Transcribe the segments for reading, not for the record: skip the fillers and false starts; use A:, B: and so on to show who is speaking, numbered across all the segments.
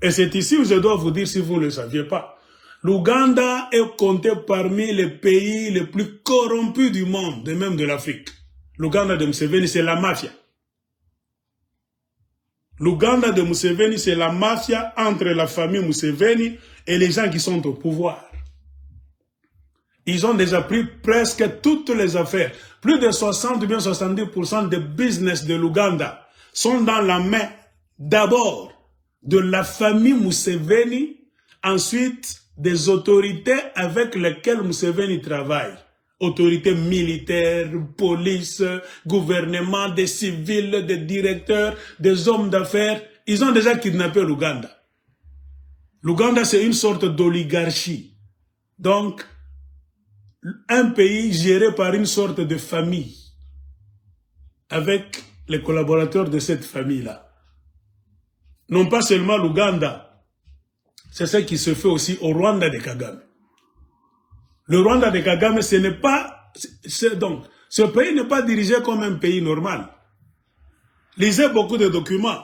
A: Et c'est ici où je dois vous dire, si vous ne le saviez pas, l'Ouganda est compté parmi les pays les plus corrompus du monde, et même de l'Afrique. L'Ouganda de Museveni, c'est la mafia. L'Ouganda de Museveni, c'est la mafia entre la famille Museveni et les gens qui sont au pouvoir. Ils ont déjà pris presque toutes les affaires. Plus de 60 ou bien 70% des business de l'Ouganda sont dans la main d'abord de la famille Museveni, ensuite des autorités avec lesquelles Museveni travaille. Autorités militaires, police, gouvernement, des civils, des directeurs, des hommes d'affaires. Ils ont déjà kidnappé l'Ouganda. L'Ouganda, c'est une sorte d'oligarchie. Donc, un pays géré par une sorte de famille, avec les collaborateurs de cette famille-là. Non pas seulement l'Ouganda, c'est ce qui se fait aussi au Rwanda de Kagame. Le Rwanda de Kagame, ce n'est pas... Donc, ce pays n'est pas dirigé comme un pays normal. Lisez beaucoup de documents.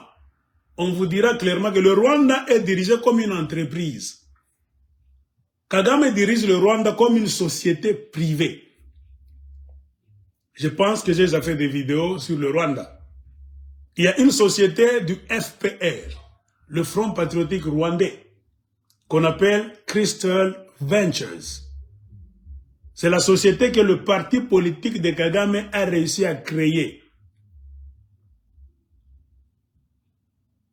A: On vous dira clairement que le Rwanda est dirigé comme une entreprise. Kagame dirige le Rwanda comme une société privée. Je pense que j'ai déjà fait des vidéos sur le Rwanda. Il y a une société du FPR, le Front Patriotique Rwandais, qu'on appelle Crystal Ventures. C'est la société que le parti politique de Kagame a réussi à créer.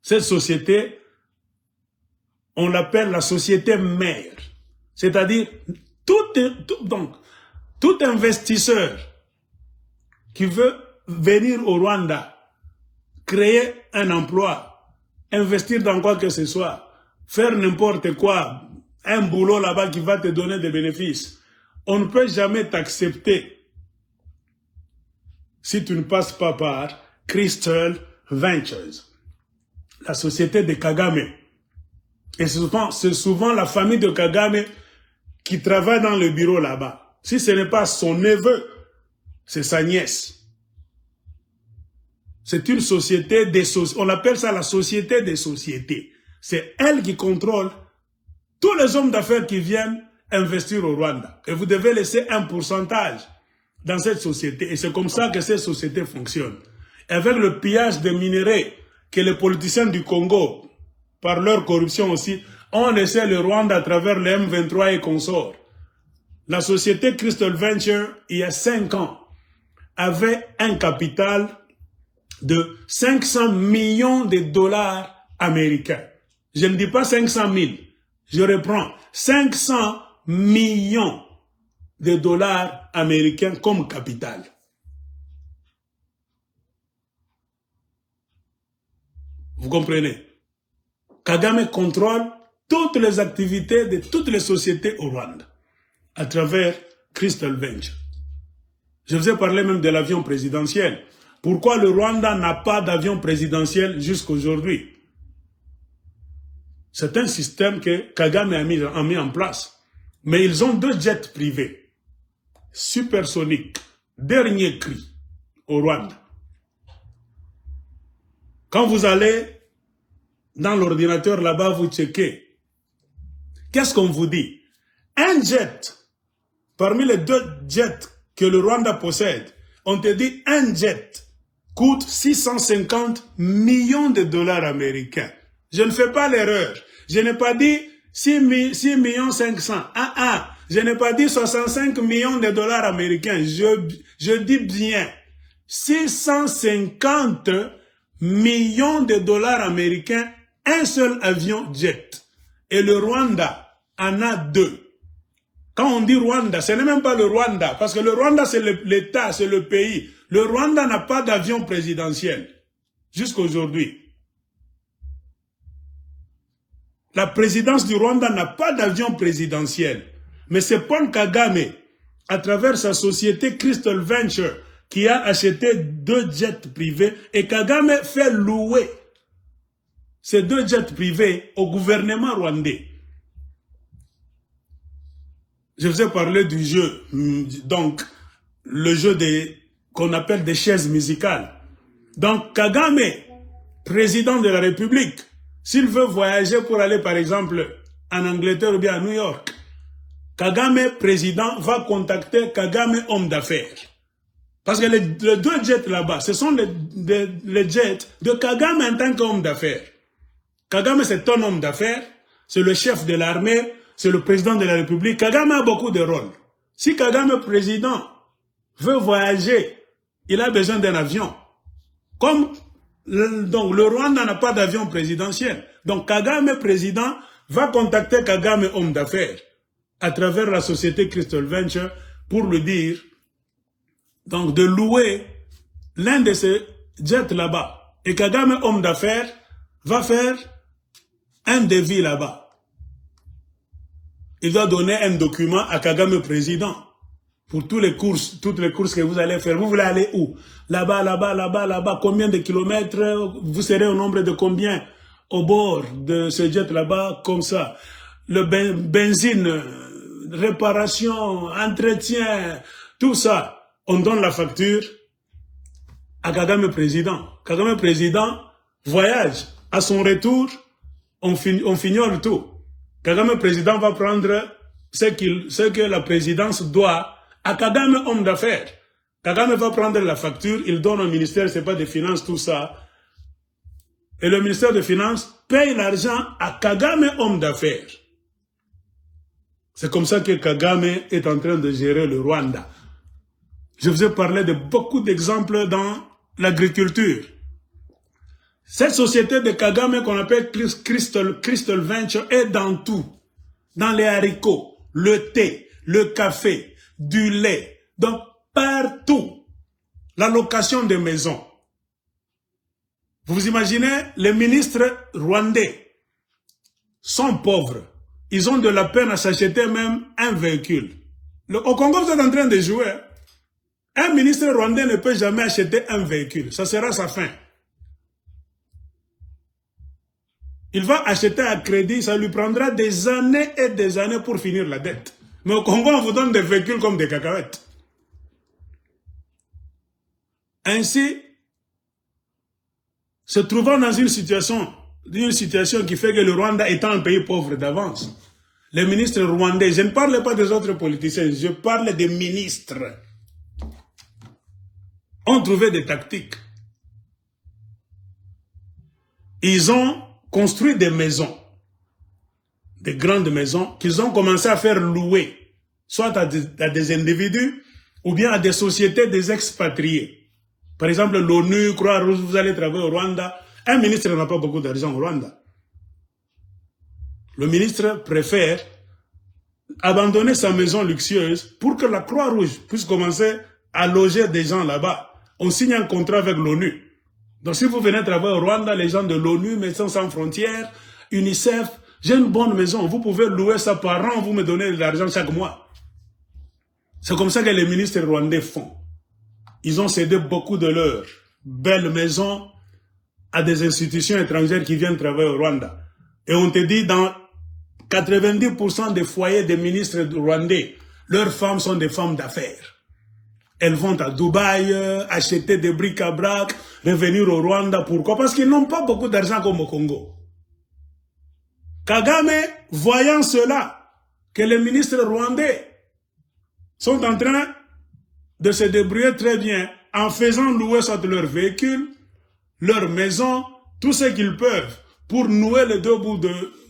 A: Cette société, on l'appelle la société mère. C'est-à-dire, tout investisseur qui veut venir au Rwanda, créer un emploi, investir dans quoi que ce soit, faire n'importe quoi, un boulot là-bas qui va te donner des bénéfices, on ne peut jamais t'accepter si tu ne passes pas par Crystal Ventures, la société de Kagame. Et c'est souvent la famille de Kagame qui travaille dans le bureau là-bas. Si ce n'est pas son neveu, c'est sa nièce. C'est une société des sociétés. On appelle ça la société des sociétés. C'est elle qui contrôle tous les hommes d'affaires qui viennent investir au Rwanda. Et vous devez laisser un pourcentage dans cette société. Et c'est comme ça que cette société fonctionne. Et avec le pillage des minerais que les politiciens du Congo, par leur corruption aussi, ont laissé le Rwanda à travers le M23 et consorts. La société Crystal Venture, il y a 5 ans, avait un capital de 500 millions de dollars américains. Je ne dis pas 500 000, je reprends 500 millions de dollars américains comme capital. Vous comprenez? Kagame contrôle toutes les activités de toutes les sociétés au Rwanda à travers Crystal Venture. Je vous ai parlé même de l'avion présidentiel. Pourquoi le Rwanda n'a pas d'avion présidentiel jusqu'à aujourd'hui? C'est un système que Kagame a mis en place. Mais ils ont 2 jets privés, supersoniques, dernier cri, au Rwanda. Quand vous allez dans l'ordinateur là-bas, vous checkez. Qu'est-ce qu'on vous dit? Un jet, parmi les 2 jets que le Rwanda possède, on te dit un jet coûte 650 millions de dollars américains. Je ne fais pas l'erreur. Je n'ai pas dit 6 millions 500. Je n'ai pas dit 65 millions de dollars américains. Je dis bien 650 millions de dollars américains, un seul avion jet. Et le Rwanda en a 2. Quand on dit Rwanda, ce n'est même pas le Rwanda, parce que le Rwanda c'est l'État, c'est le pays. Le Rwanda n'a pas d'avion présidentiel, jusqu'à aujourd'hui. La présidence du Rwanda n'a pas d'avion présidentiel. Mais c'est Paul Kagame, à travers sa société Crystal Venture, qui a acheté 2 jets privés, et Kagame fait louer ces 2 jets privés au gouvernement rwandais. Je vous ai parlé du jeu, donc le jeu qu'on appelle des chaises musicales. Donc Kagame, président de la République, S'il veut voyager pour aller, par exemple, en Angleterre ou bien à New York, Kagame, président, va contacter Kagame, homme d'affaires. Parce que les deux jets là-bas, ce sont les jets de Kagame en tant qu'homme d'affaires. Kagame, c'est un homme d'affaires, c'est le chef de l'armée, c'est le président de la République. Kagame a beaucoup de rôles. Si Kagame, président, veut voyager, il a besoin d'un avion. Comme donc, le Rwanda n'a pas d'avion présidentiel. Donc Kagame, président, va contacter Kagame, homme d'affaires, à travers la société Crystal Venture, pour lui dire donc, de louer l'un de ces jets là-bas. Et Kagame, homme d'affaires, va faire un devis là-bas. Il doit donner un document à Kagame, président, pour toutes les courses que vous allez faire. Vous voulez aller où? Là-bas, là-bas, là-bas, là-bas. Combien de kilomètres? Vous serez au nombre de combien? Au bord de ce jet là-bas, comme ça. Le benzine, réparation, entretien, tout ça. On donne la facture à Kagame, président. Kagame, président, voyage. À son retour, on finit tout. Kagame, président, va prendre ce que la présidence doit à Kagame, homme d'affaires. Kagame va prendre la facture, il donne au ministère, c'est pas des finances, tout ça. Et le ministère des Finances paye l'argent à Kagame, homme d'affaires. C'est comme ça que Kagame est en train de gérer le Rwanda. Je vous ai parlé de beaucoup d'exemples dans l'agriculture. Cette société de Kagame qu'on appelle Crystal Venture est dans tout. Dans les haricots, le thé, le café, du lait, donc partout. La location des maisons. Vous imaginez, les ministres rwandais sont pauvres. Ils ont de la peine à s'acheter même un véhicule. Au Congo, vous êtes en train de jouer. Un ministre rwandais ne peut jamais acheter un véhicule. Ça sera sa fin. Il va acheter à crédit, ça lui prendra des années et des années pour finir la dette. Mais au Congo, on vous donne des véhicules comme des cacahuètes. Ainsi, se trouvant dans une situation qui fait que le Rwanda étant un pays pauvre d'avance, les ministres rwandais, je ne parle pas des autres politiciens, je parle des ministres, ont trouvé des tactiques. Ils ont construit des maisons, des grandes maisons, qu'ils ont commencé à faire louer, soit à des individus, ou bien à des sociétés des expatriés. Par exemple, l'ONU, Croix-Rouge, vous allez travailler au Rwanda. Un ministre n'a pas beaucoup d'argent au Rwanda. Le ministre préfère abandonner sa maison luxueuse pour que la Croix-Rouge puisse commencer à loger des gens là-bas. On signe un contrat avec l'ONU. Donc si vous venez travailler au Rwanda, les gens de l'ONU, Médecins sans frontières, UNICEF, j'ai une bonne maison, vous pouvez louer ça par an, vous me donnez de l'argent chaque mois. C'est comme ça que les ministres rwandais font. Ils ont cédé beaucoup de leurs belles maisons à des institutions étrangères qui viennent travailler au Rwanda. Et on te dit, dans 90% des foyers des ministres rwandais, leurs femmes sont des femmes d'affaires. Elles vont à Dubaï, acheter des bric-à-brac, revenir au Rwanda. Pourquoi? Parce qu'ils n'ont pas beaucoup d'argent comme au Congo. Kagame, voyant cela, que les ministres rwandais sont en train de se débrouiller très bien en faisant louer soit leur véhicule, leur maison, tout ce qu'ils peuvent pour nouer les deux bouts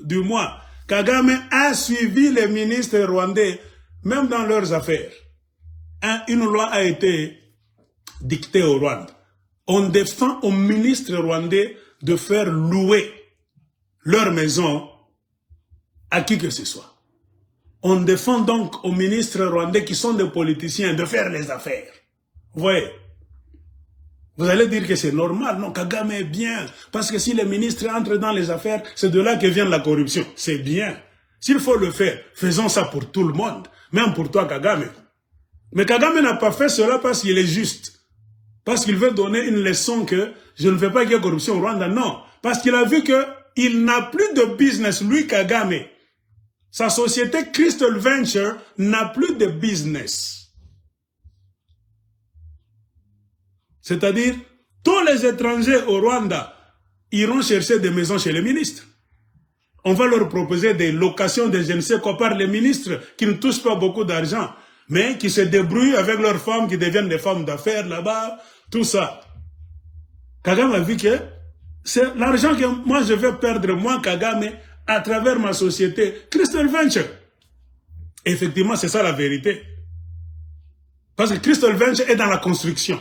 A: du mois. Kagame a suivi les ministres rwandais, même dans leurs affaires. Une loi a été dictée au Rwanda. On défend aux ministres rwandais de faire louer leur maison à qui que ce soit. On défend donc aux ministres rwandais qui sont des politiciens de faire les affaires. Vous voyez? Vous allez dire que c'est normal. Non, Kagame est bien. Parce que si les ministres entrent dans les affaires, c'est de là que vient la corruption. C'est bien. S'il faut le faire, faisons ça pour tout le monde. Même pour toi, Kagame. Mais Kagame n'a pas fait cela parce qu'il est juste. Parce qu'il veut donner une leçon que je ne veux pas qu'il y ait corruption au Rwanda. Non. Parce qu'il a vu qu'il n'a plus de business, lui, Kagame. Sa société Crystal Venture n'a plus de business. C'est-à-dire, tous les étrangers au Rwanda iront chercher des maisons chez les ministres. On va leur proposer des locations de je ne sais quoi par les ministres qui ne touchent pas beaucoup d'argent, mais qui se débrouillent avec leurs femmes, qui deviennent des femmes d'affaires là-bas, tout ça. Kagame a vu que c'est l'argent que moi je vais perdre, moi Kagame, à travers ma société, Crystal Venture. Effectivement, c'est ça la vérité. Parce que Crystal Venture est dans la construction.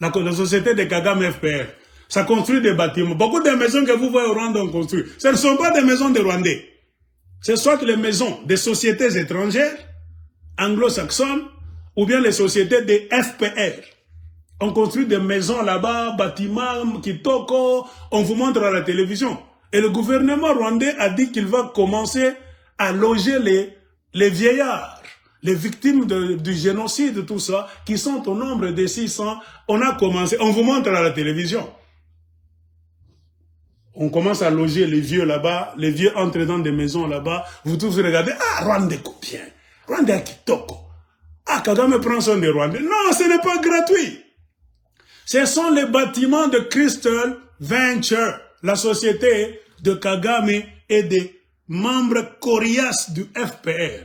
A: La société de Kagame FPR. Ça construit des bâtiments. Beaucoup de maisons que vous voyez au Rwanda ont construit. Ce ne sont pas des maisons de Rwandais. Ce sont les maisons des sociétés étrangères, anglo-saxonnes, ou bien les sociétés des FPR. On construit des maisons là-bas, bâtiments, kitoko, on vous montre à la télévision. Et le gouvernement rwandais a dit qu'il va commencer à loger les vieillards, les victimes du génocide, tout ça, qui sont au nombre de 600. On a commencé, on vous montre à la télévision. On commence à loger les vieux là-bas, les vieux entrent dans des maisons là-bas, vous tous regardez, ah, Rwandais combien, Rwandais kitoko, ah, Kagame prend son des Rwandais. Non, ce n'est pas gratuit. Ce sont les bâtiments de Crystal Venture, la société de Kagame et des membres coriaces du FPR.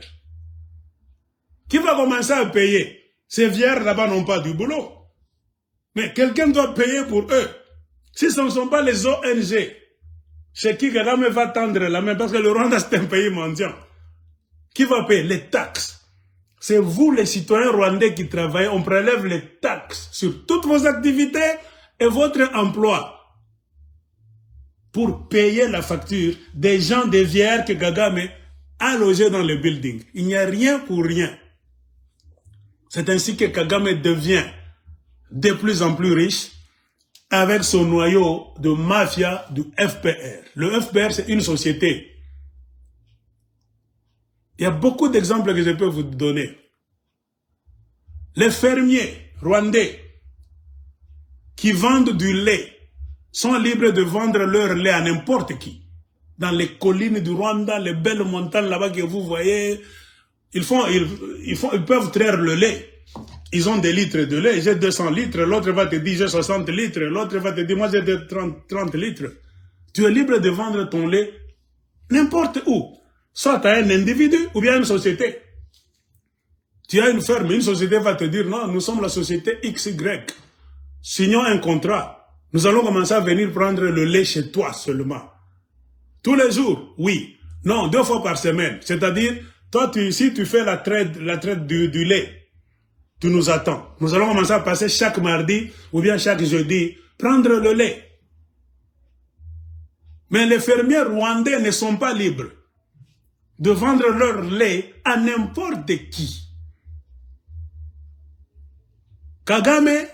A: Qui va commencer à payer? Ces vieillards là-bas n'ont pas du boulot. Mais quelqu'un doit payer pour eux. Si ce ne sont pas les ONG, chez qui Kagame va tendre la main, parce que le Rwanda c'est un pays mendiant. Qui va payer? Les taxes. C'est vous les citoyens rwandais qui travaillent, on prélève les taxes sur toutes vos activités et votre emploi pour payer la facture des gens, des vieillards que Kagame a logés dans le building. Il n'y a rien pour rien. C'est ainsi que Kagame devient de plus en plus riche avec son noyau de mafia du FPR. Le FPR, c'est une société. Il y a beaucoup d'exemples que je peux vous donner. Les fermiers rwandais qui vendent du lait sont libres de vendre leur lait à n'importe qui. Dans les collines du Rwanda, les belles montagnes là-bas que vous voyez, ils peuvent traire le lait. Ils ont des litres de lait, j'ai 200 litres, l'autre va te dire j'ai 60 litres, l'autre va te dire moi j'ai 30 litres. Tu es libre de vendre ton lait n'importe où. Soit à un individu ou bien à une société. Tu as une ferme, une société va te dire non, nous sommes la société XY. Signons un contrat. Nous allons commencer à venir prendre le lait chez toi seulement. Tous les jours, oui. Non, 2 fois par semaine. C'est-à-dire, toi, si tu fais la traite du lait, tu nous attends. Nous allons commencer à passer chaque mardi ou bien chaque jeudi, prendre le lait. Mais les fermiers rwandais ne sont pas libres de vendre leur lait à n'importe qui. Kagame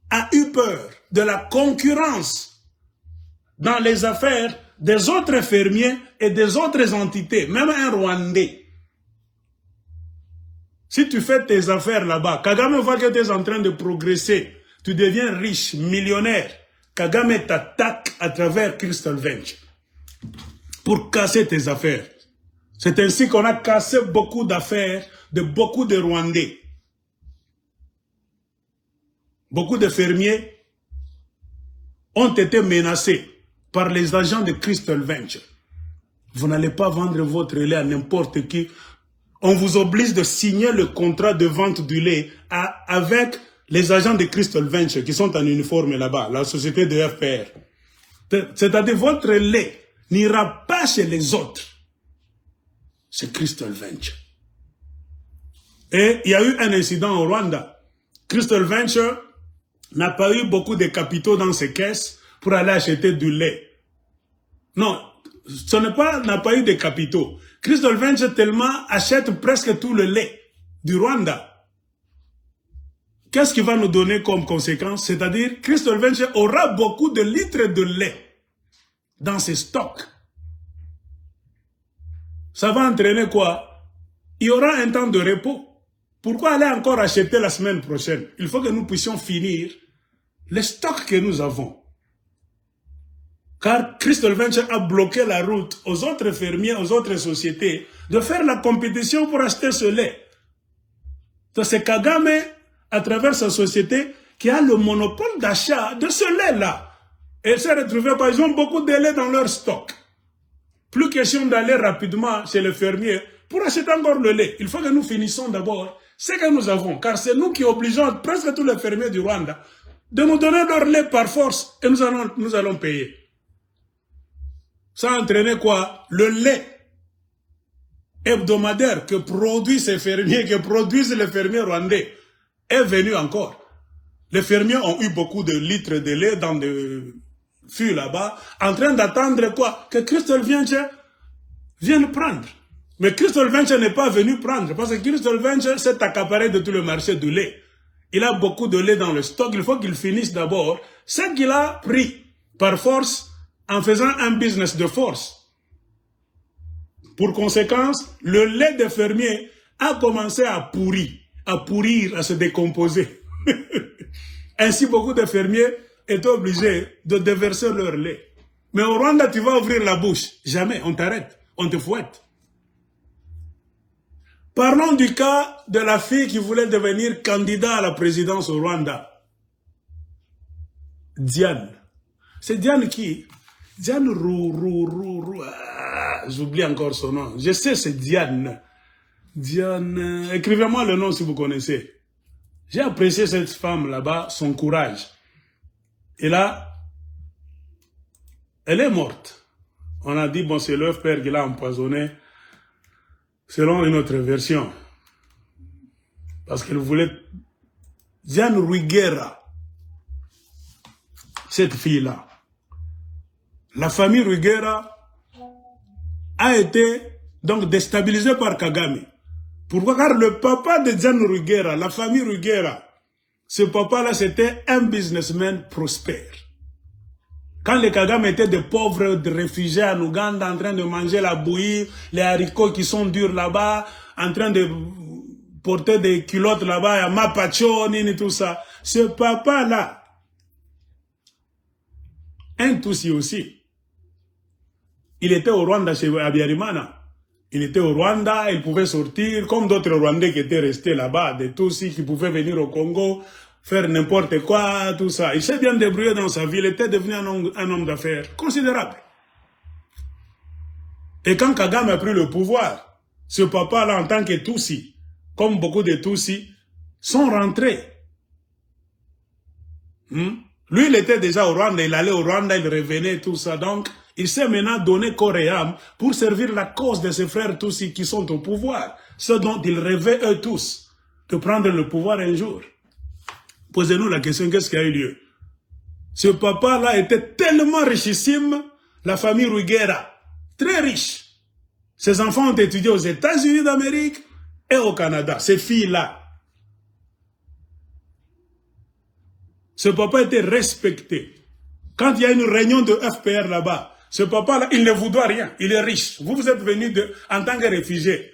A: a eu peur de la concurrence dans les affaires des autres fermiers et des autres entités, même un Rwandais. Si tu fais tes affaires là-bas, Kagame voit que tu es en train de progresser, tu deviens riche, millionnaire. Kagame t'attaque à travers Crystal Venture pour casser tes affaires. C'est ainsi qu'on a cassé beaucoup d'affaires de beaucoup de Rwandais. Beaucoup de fermiers ont été menacés par les agents de Crystal Venture. Vous n'allez pas vendre votre lait à n'importe qui. On vous oblige de signer le contrat de vente du lait avec les agents de Crystal Venture qui sont en uniforme là-bas, la société de FPR. C'est-à-dire votre lait n'ira pas chez les autres. C'est Crystal Venture. Et il y a eu un incident au Rwanda. Crystal Venture n'a pas eu beaucoup de capitaux dans ses caisses pour aller acheter du lait. Non, ce n'a pas eu de capitaux. Crystal Venture tellement achète presque tout le lait du Rwanda. Qu'est-ce qu'il va nous donner comme conséquence? C'est-à-dire, Crystal Venture aura beaucoup de litres de lait dans ses stocks. Ça va entraîner quoi? Il y aura un temps de repos. Pourquoi aller encore acheter la semaine prochaine? Il faut que nous puissions finir les stocks que nous avons. Car Crystal Venture a bloqué la route aux autres fermiers, aux autres sociétés, de faire la compétition pour acheter ce lait. Donc c'est Kagame, à travers sa société, qui a le monopole d'achat de ce lait-là. Et s'est retrouvé, ils ont beaucoup de lait dans leur stock. Plus question d'aller rapidement chez le fermier pour acheter encore le lait. Il faut que nous finissons d'abord ce que nous avons, car c'est nous qui obligeons presque tous les fermiers du Rwanda de nous donner leur lait par force et nous allons payer. Ça a entraîné quoi? Le lait hebdomadaire que produisent ces fermiers, que produisent les fermiers rwandais, est venu encore. Les fermiers ont eu beaucoup de litres de lait dans des fûts là-bas, en train d'attendre quoi? Que Crystal Venture vienne prendre. Mais Crystal Venture n'est pas venu prendre, parce que Crystal Venture s'est accaparé de tout le marché du lait. Il a beaucoup de lait dans le stock, il faut qu'il finisse d'abord ce qu'il a pris par force en faisant un business de force. Pour conséquence, le lait des fermiers a commencé à pourrir, à se décomposer. Ainsi, beaucoup de fermiers étaient obligés de déverser leur lait. Mais au Rwanda, tu vas ouvrir la bouche. Jamais, on t'arrête, on te fouette. Parlons du cas de la fille qui voulait devenir candidat à la présidence au Rwanda. Diane. C'est Diane qui? Diane j'oublie encore son nom. Je sais, c'est Diane. Diane, écrivez-moi le nom si vous connaissez. J'ai apprécié cette femme là-bas, son courage. Et là, elle est morte. On a dit, bon, c'est leur père qui l'a empoisonné, selon une autre version. Parce qu'elle voulait... Diane Rwigara, cette fille-là. La famille Rwigara a été donc déstabilisée par Kagame. Pourquoi? Car le papa de Diane Rwigara, la famille Rwigara, ce papa-là, c'était un businessman prospère. Quand les Kagame étaient des pauvres de réfugiés en Ouganda, en train de manger la bouillie, les haricots qui sont durs là-bas, en train de porter des culottes là-bas, à Mapacho, et tout ça. Ce papa-là, un Tutsi aussi, il était au Rwanda chez Habyarimana. Il était au Rwanda, il pouvait sortir, comme d'autres Rwandais qui étaient restés là-bas, des Tutsis qui pouvaient venir au Congo, faire n'importe quoi, tout ça. Il s'est bien débrouillé dans sa vie, il était devenu un homme d'affaires considérable. Et quand Kagame a pris le pouvoir, ce papa-là, en tant que Tutsi, comme beaucoup de Tutsis, sont rentrés. Lui, il était déjà au Rwanda, il allait au Rwanda, il revenait, tout ça. Donc, il s'est maintenant donné corps et âme pour servir la cause de ses frères Tutsis qui sont au pouvoir. Ce dont ils rêvaient eux tous, de prendre le pouvoir un jour. Posez-nous la question, qu'est-ce qui a eu lieu? Ce papa-là était tellement richissime, la famille Rwigara, très riche. Ses enfants ont étudié aux États-Unis d'Amérique et au Canada, ces filles-là. Ce papa était respecté. Quand il y a une réunion de FPR là-bas, ce papa-là, il ne vous doit rien, il est riche. Vous êtes venu en tant que réfugié,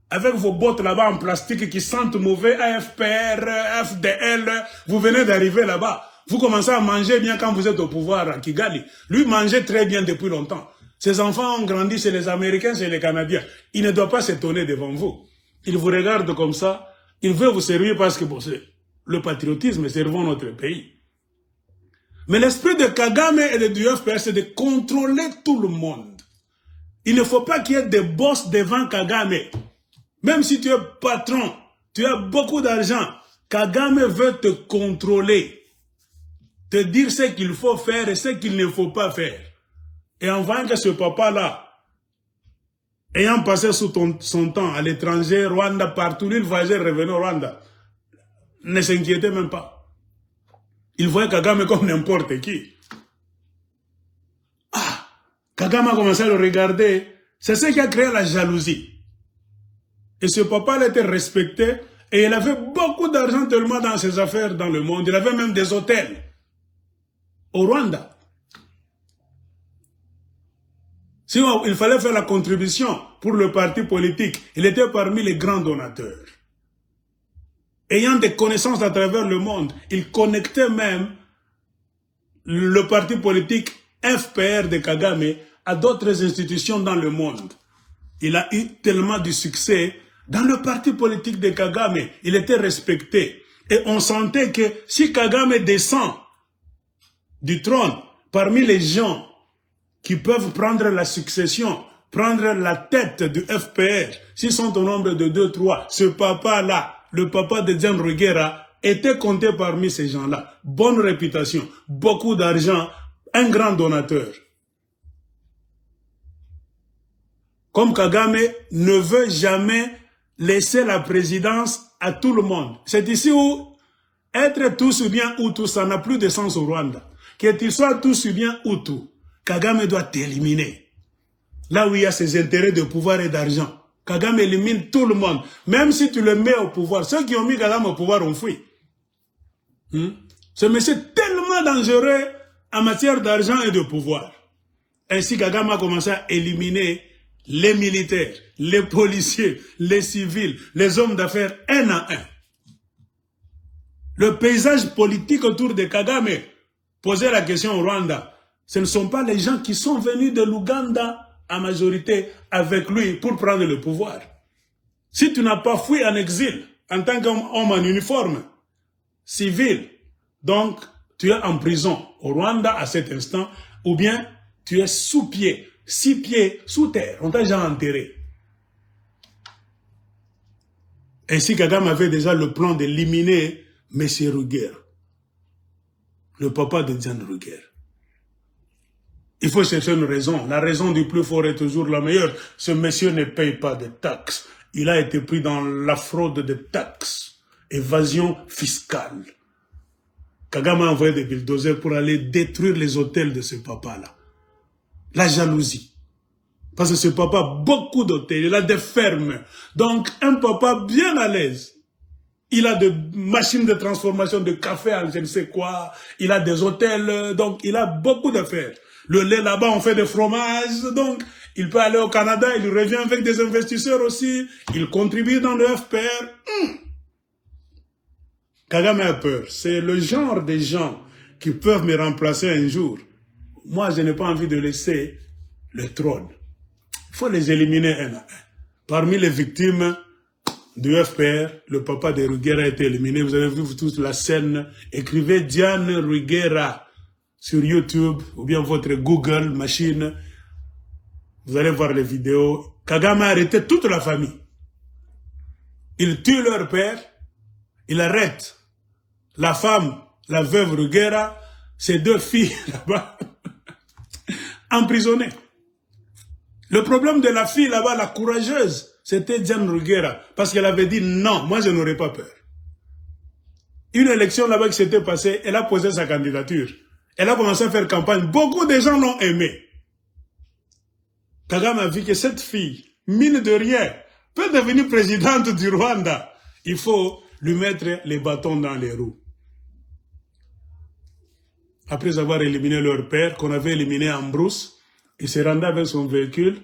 A: avec vos bottes là-bas en plastique qui sentent mauvais, AFPR, FDL, vous venez d'arriver là-bas. Vous commencez à manger bien quand vous êtes au pouvoir à Kigali. Lui mangeait très bien depuis longtemps. Ses enfants ont grandi chez les Américains, chez les Canadiens. Il ne doit pas s'étonner devant vous. Il vous regarde comme ça, il veut vous servir parce que bon, le patriotisme, servons notre pays. Mais l'esprit de Kagame et du FPR, c'est de contrôler tout le monde. Il ne faut pas qu'il y ait des boss devant Kagame. Même si tu es patron, tu as beaucoup d'argent, Kagame veut te contrôler. Te dire ce qu'il faut faire et ce qu'il ne faut pas faire. Et en voyant que ce papa-là, ayant passé son temps à l'étranger, Rwanda, partout, il voyageait, revenait au Rwanda, ne s'inquiétait même pas. Il voyait Kagame comme n'importe qui. Ah, Kagame a commencé à le regarder. C'est ce qui a créé la jalousie. Et ce papa-là était respecté et il avait beaucoup d'argent tellement dans ses affaires dans le monde. Il avait même des hôtels au Rwanda. Si il fallait faire la contribution pour le parti politique, il était parmi les grands donateurs. Ayant des connaissances à travers le monde, il connectait même le parti politique FPR de Kagame à d'autres institutions dans le monde. Il a eu tellement de succès dans le parti politique de Kagame. Il était respecté. Et on sentait que si Kagame descend du trône, parmi les gens qui peuvent prendre la succession, prendre la tête du FPR, s'ils sont au nombre de 2-3, ce papa-là, le papa de Diane Rwigara, était compté parmi ces gens-là. Bonne réputation, beaucoup d'argent, un grand donateur. Comme Kagame ne veut jamais laisser la présidence à tout le monde. C'est ici où être tous ou bien Hutu, ça n'a plus de sens au Rwanda. Que tu sois tous ou bien Hutu, Kagame doit t'éliminer. Là où il y a ses intérêts de pouvoir et d'argent, Kagame élimine tout le monde. Même si tu le mets au pouvoir, ceux qui ont mis Kagame au pouvoir ont fui. Ce monsieur est tellement dangereux en matière d'argent et de pouvoir. Ainsi, Kagame a commencé à éliminer les militaires, les policiers, les civils, les hommes d'affaires, un à un. Le paysage politique autour de Kagame posait la question au Rwanda. Ce ne sont pas les gens qui sont venus de l'Ouganda en majorité avec lui pour prendre le pouvoir. Si tu n'as pas fui en exil en tant qu'homme en uniforme, civil, donc tu es en prison au Rwanda à cet instant, ou bien tu es sous pied, 6 pieds sous terre, on t'a déjà enterré. Ainsi Kagame avait déjà le plan d'éliminer M. Rwigara, le papa de Diane Rwigara. Il faut chercher une raison. La raison du plus fort est toujours la meilleure. Ce monsieur ne paye pas de taxes. Il a été pris dans la fraude de taxes, évasion fiscale. Kagame a envoyé des bulldozers pour aller détruire les hôtels de ce papa-là. La jalousie. Parce que ce papa a beaucoup d'hôtels, il a des fermes. Donc, un papa bien à l'aise. Il a des machines de transformation de café en je ne sais quoi. Il a des hôtels, donc il a beaucoup d'affaires. Le lait là-bas, on fait des fromages, donc il peut aller au Canada, il revient avec des investisseurs aussi. Il contribue dans le FPR. Kagame a peur. C'est le genre de gens qui peuvent me remplacer un jour. Moi, je n'ai pas envie de laisser le trône. Il faut les éliminer un à un. Parmi les victimes du FPR, le papa de Rwigara a été éliminé. Vous avez vu toute la scène. Écrivez Diane Rwigara sur YouTube ou bien votre Google machine. Vous allez voir les vidéos. Kagame a arrêté toute la famille. Il tue leur père. Il arrête la femme, la veuve Rwigara, ses 2 filles là-bas, emprisonnées. Le problème de la fille là-bas, la courageuse, c'était Diane Rwigara, parce qu'elle avait dit non, moi je n'aurais pas peur. Une élection là-bas qui s'était passée, elle a posé sa candidature. Elle a commencé à faire campagne. Beaucoup de gens l'ont aimée. Kagame a vu que cette fille, mine de rien, peut devenir présidente du Rwanda. Il faut lui mettre les bâtons dans les roues. Après avoir éliminé leur père, qu'on avait éliminé en brousse, il s'est rendu avec son véhicule,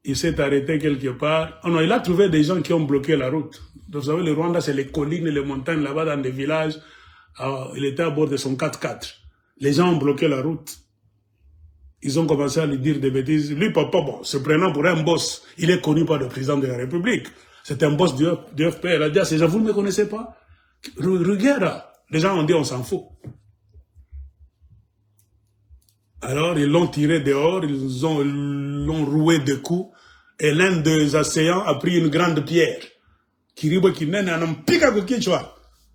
A: il s'est arrêté quelque part. Oh non, il a trouvé des gens qui ont bloqué la route. Vous savez, le Rwanda, c'est les collines et les montagnes là-bas dans des villages. Alors, il était à bord de son 4x4. Les gens ont bloqué la route. Ils ont commencé à lui dire des bêtises. Lui, papa, bon, se prenant pour un boss, il est connu par le président de la République. C'est un boss du FPR. Il a dit à ces gens, vous ne me connaissez pas? Rwigara. Les gens ont dit, on s'en fout. Alors, ils l'ont tiré dehors, ils l'ont roué de coups, et l'un des assaillants a pris une grande pierre.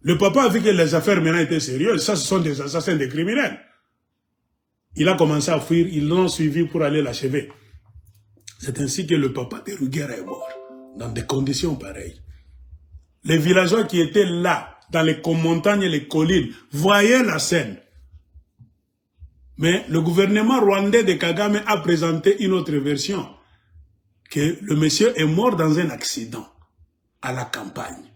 A: Le papa a vu que les affaires maintenant étaient sérieuses, ça ce sont des assassins, des criminels. Il a commencé à fuir, ils l'ont suivi pour aller l'achever. C'est ainsi que le papa de Rwigara est mort, dans des conditions pareilles. Les villageois qui étaient là, dans les montagnes et les collines, voyaient la scène. Mais le gouvernement rwandais de Kagame a présenté une autre version, que le monsieur est mort dans un accident à la campagne.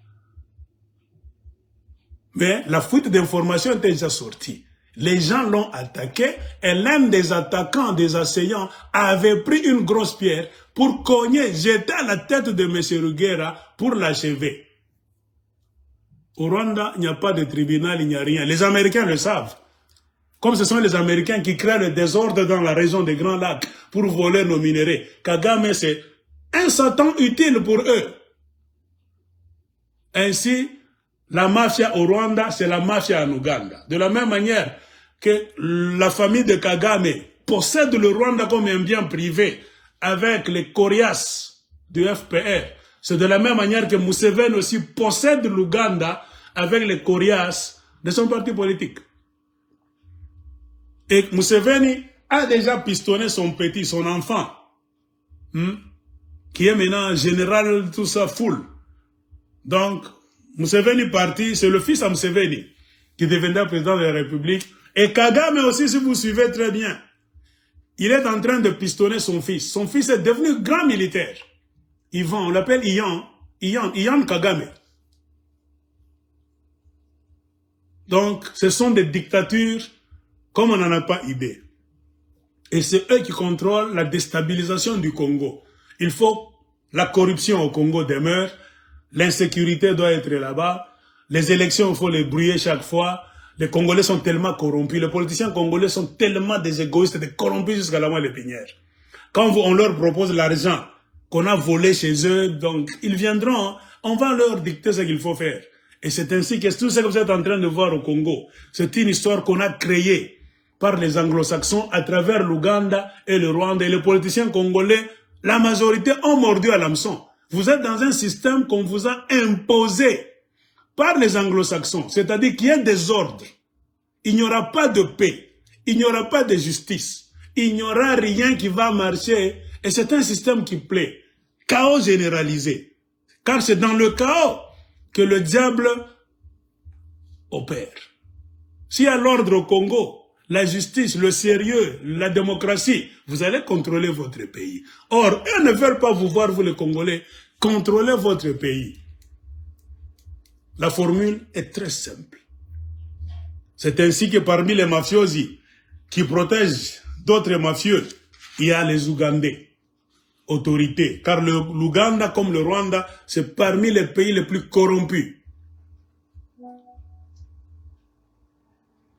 A: Mais la fuite d'informations était déjà sortie. Les gens l'ont attaqué et l'un des attaquants, des assaillants, avait pris une grosse pierre pour cogner, jeter à la tête de M. Rwigara pour l'achever. Au Rwanda, il n'y a pas de tribunal, il n'y a rien. Les Américains le savent. Comme ce sont les Américains qui créent le désordre dans la région des Grands Lacs pour voler nos minéraux. Kagame, c'est un Satan utile pour eux. Ainsi, la mafia au Rwanda, c'est la mafia en Ouganda. De la même manière, que la famille de Kagame possède le Rwanda comme un bien privé avec les coriaces du FPR. C'est de la même manière que Museveni aussi possède l'Ouganda avec les coriaces de son parti politique. Et Museveni a déjà pistonné son petit, son enfant, qui est maintenant général, tout ça, full. Donc, Museveni parti, c'est le fils à Museveni qui deviendra président de la République. Et Kagame aussi, si vous suivez très bien, il est en train de pistonner son fils. Son fils est devenu grand militaire. Ivan, on l'appelle Ian Kagame. Donc, ce sont des dictatures comme on n'en a pas idée. Et c'est eux qui contrôlent la déstabilisation du Congo. Il faut la corruption au Congo demeure, l'insécurité doit être là-bas, les élections, il faut les brouiller chaque fois. Les Congolais sont tellement corrompus, les politiciens congolais sont tellement des égoïstes, des corrompus jusqu'à la moelle épinière. Quand on leur propose l'argent qu'on a volé chez eux, donc ils viendront, on va leur dicter ce qu'il faut faire. Et c'est ainsi que tout ce que vous êtes en train de voir au Congo, c'est une histoire qu'on a créée par les anglo-saxons à travers l'Ouganda et le Rwanda. Et les politiciens congolais, la majorité ont mordu à l'hameçon. Vous êtes dans un système qu'on vous a imposé par les anglo-saxons, c'est-à-dire qu'il y a des ordres. Il n'y aura pas de paix, il n'y aura pas de justice, il n'y aura rien qui va marcher. Et c'est un système qui plaît. Chaos généralisé. Car c'est dans le chaos que le diable opère. S'il y a l'ordre au Congo, la justice, le sérieux, la démocratie, vous allez contrôler votre pays. Or, eux ne veulent pas vous voir, vous les Congolais, contrôler votre pays. La formule est très simple. C'est ainsi que parmi les mafiosi qui protègent d'autres mafieux, il y a les Ougandais, autorités. Car l'Ouganda, comme le Rwanda, c'est parmi les pays les plus corrompus.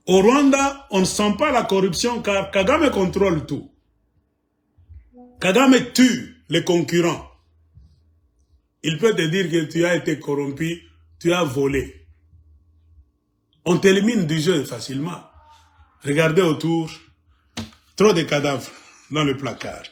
A: Au Rwanda, on ne sent pas la corruption car Kagame contrôle tout. Kagame tue les concurrents. Il peut te dire que tu as été corrompu, tu as volé. On t'élimine du jeu facilement. Regardez autour, trop de cadavres dans le placard.